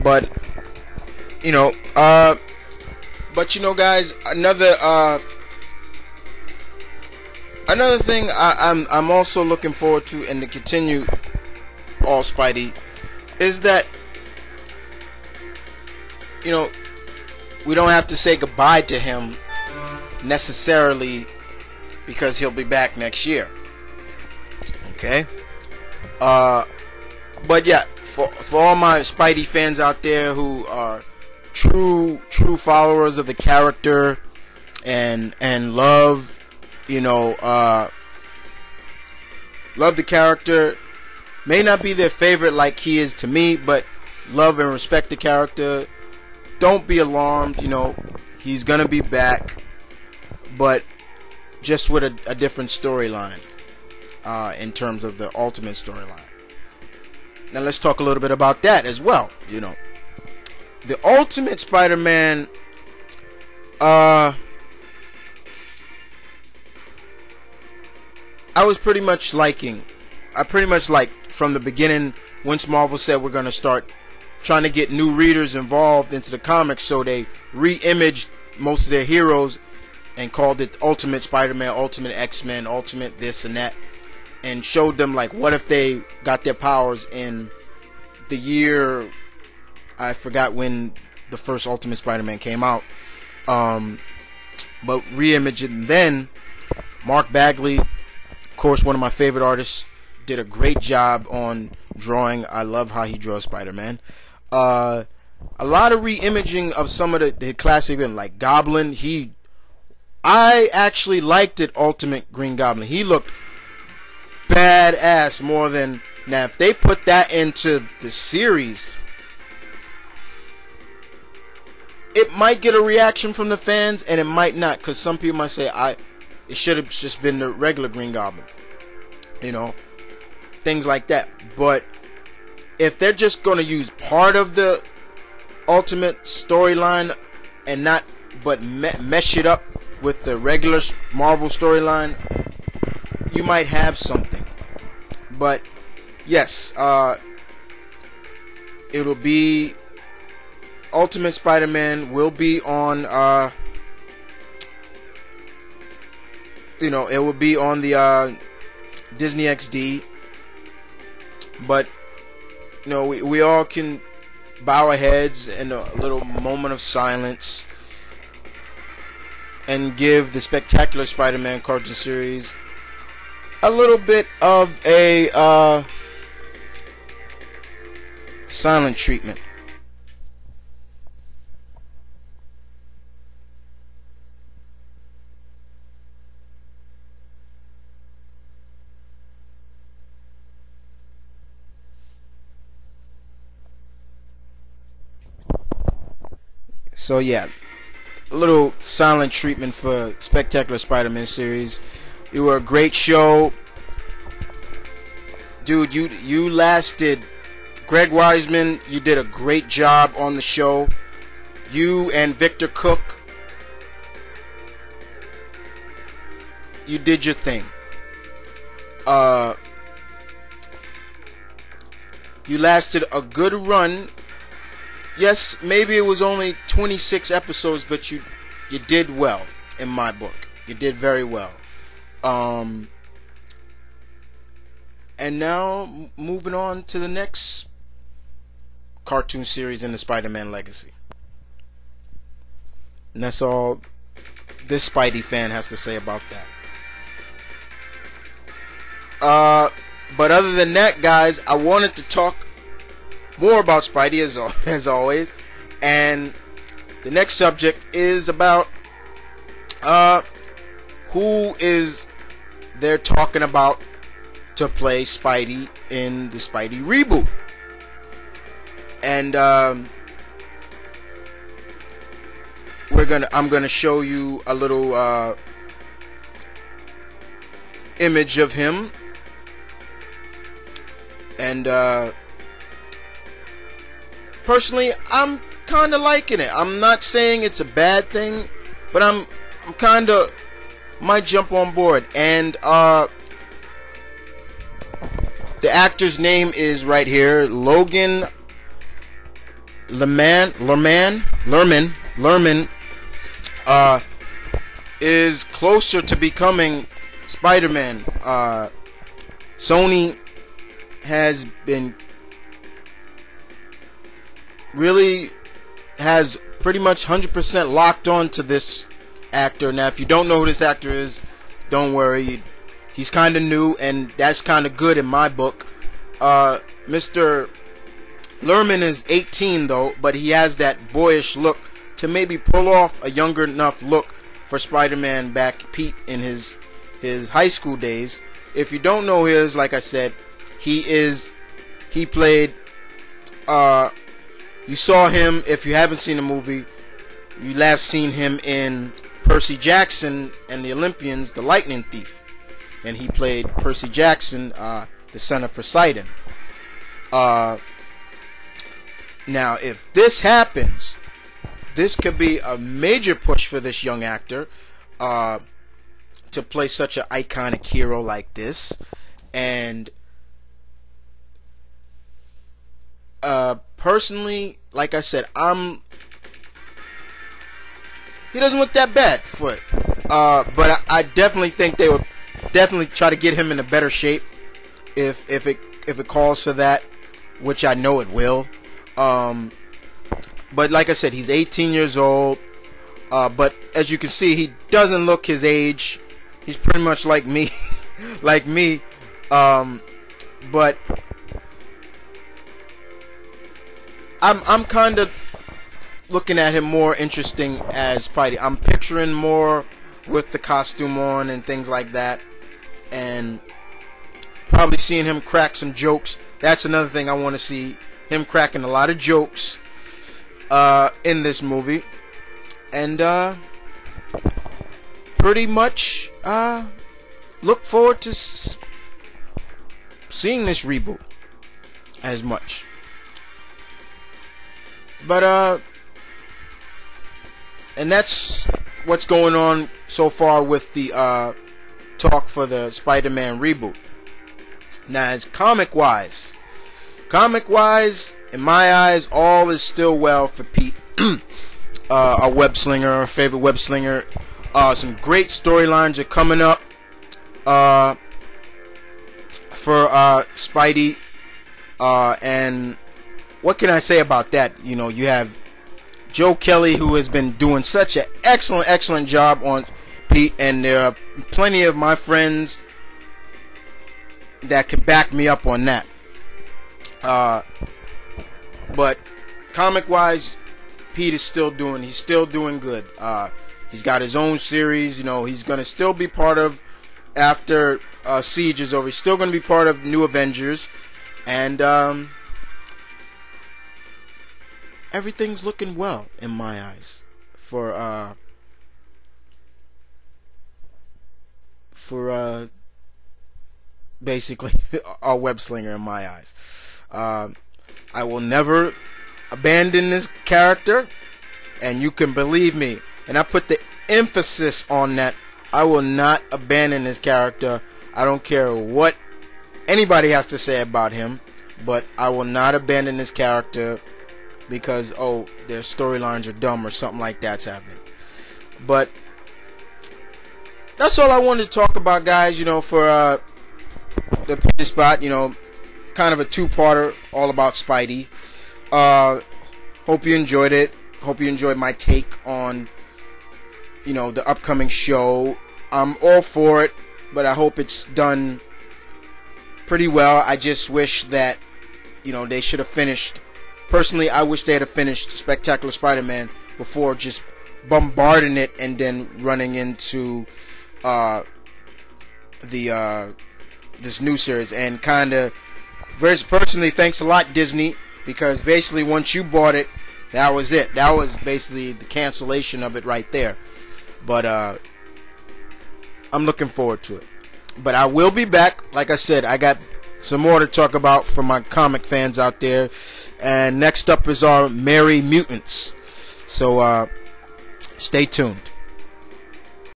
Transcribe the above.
But you know, guys, another thing I'm also looking forward to, and to continue all Spidey, is that we don't have to say goodbye to him necessarily, because he'll be back next year. Okay. But yeah, for all my Spidey fans out there who are true followers of the character and love love the character, may not be their favorite like he is to me, but love and respect the character, don't be alarmed. He's gonna be back, but just with a different storyline, in terms of the Ultimate storyline. Now let's talk a little bit about that as well. The Ultimate Spider-Man, I pretty much liked from the beginning, once Marvel said we're gonna start trying to get new readers involved into the comics, so they re-imaged most of their heroes and called it Ultimate Spider-Man, Ultimate X-Men, Ultimate this and that, and showed them like what if they got their powers in the year, I forgot when the first Ultimate Spider-Man came out, but re-imaging. Then Mark Bagley, of course one of my favorite artists, did a great job on drawing. I love how he draws Spider-Man. A lot of re-imaging of some of the classic, like Goblin. I actually liked it, Ultimate Green Goblin. He looked badass more than... Now, if they put that into the series, it might get a reaction from the fans, and it might not, because some people might say, it should have just been the regular Green Goblin. Things like that. But if they're just going to use part of the Ultimate storyline and not, but mesh it up with the regular Marvel storyline, you might have something. But yes, it'll be Ultimate Spider-Man will be on it will be on the Disney XD. But we all can bow our heads in a little moment of silence and give the Spectacular Spider-Man cartoon series a little bit of a silent treatment. So yeah, a little silent treatment for Spectacular Spider-Man series. You were a great show, dude. You lasted. Greg Weisman, you did a great job on the show. You and Victor Cook, you did your thing. You lasted a good run. Yes, maybe it was only 26 episodes, but you did well in my book. You did very well. And now moving on to the next cartoon series in the Spider-Man legacy. And that's all this Spidey fan has to say about that. But other than that, guys, I wanted to talk more about Spidey as always, and the next subject is about who is they're talking about to play Spidey in the Spidey reboot. And I'm gonna show you a little image of him, and personally, I'm kind of liking it. I'm not saying it's a bad thing, but I'm kind of might jump on board. And the actor's name is right here, Logan Lerman is closer to becoming Spider-Man. Sony has been really has pretty much 100% locked on to this actor. Now, if you don't know who this actor is, don't worry. He's kind of new, and that's kind of good in my book. Mr. Lerman is 18 though, but he has that boyish look to maybe pull off a younger enough look for Spider-Man back Pete in his high school days. If you don't know his, like I said, he played you saw him, if you haven't seen the movie, you last seen him in Percy Jackson and the Olympians, The Lightning Thief. And he played Percy Jackson, the son of Poseidon. Now, if this happens, this could be a major push for this young actor to play such an iconic hero like this. And personally, like I said, he doesn't look that bad for it. But I definitely think they would definitely try to get him in a better shape if it calls for that, which I know it will. But like I said, he's 18 years old. But as you can see, he doesn't look his age. He's pretty much like me, like me. But I'm kind of looking at him more interesting as Spidey. I'm picturing more with the costume on and things like that, and probably seeing him crack some jokes. That's another thing I want to see, him cracking a lot of jokes in this movie. And pretty much look forward to seeing this reboot as much. But and that's what's going on so far with the talk for the Spider-Man reboot. Now, as comic-wise, in my eyes, all is still well for Pete, our web slinger, our favorite web slinger. Some great storylines are coming up for Spidey, and what can I say about that? You know, you have Joe Kelly, who has been doing such an excellent job on Pete, and there are plenty of my friends that can back me up on that. But comic-wise, Pete is still doing good. He's got his own series. You know, he's gonna still be part of, after Siege is over, he's still gonna be part of New Avengers, and everything's looking well in my eyes for basically our web slinger in my eyes. I will never abandon this character, and you can believe me, and I put the emphasis on that. I will not abandon this character. I don't care what anybody has to say about him, but I will not abandon this character because, oh, their storylines are dumb or something like that's happening. But that's all I wanted to talk about, guys. You know, for the spot, you know, kind of a two-parter all about Spidey. Hope you enjoyed it. Hope you enjoyed my take on, you know, the upcoming show. I'm all for it, but I hope it's done pretty well. I just wish that, you know, they should have finished. Personally, I wish they had finished Spectacular Spider-Man before just bombarding it and then running into this new series. And kind of, very personally, thanks a lot, Disney, because basically once you bought it, that was it. That was basically the cancellation of it right there. But I'm looking forward to it. But I will be back. Like I said, I got some more to talk about for my comic fans out there. And next up is our Merry Mutants. So stay tuned.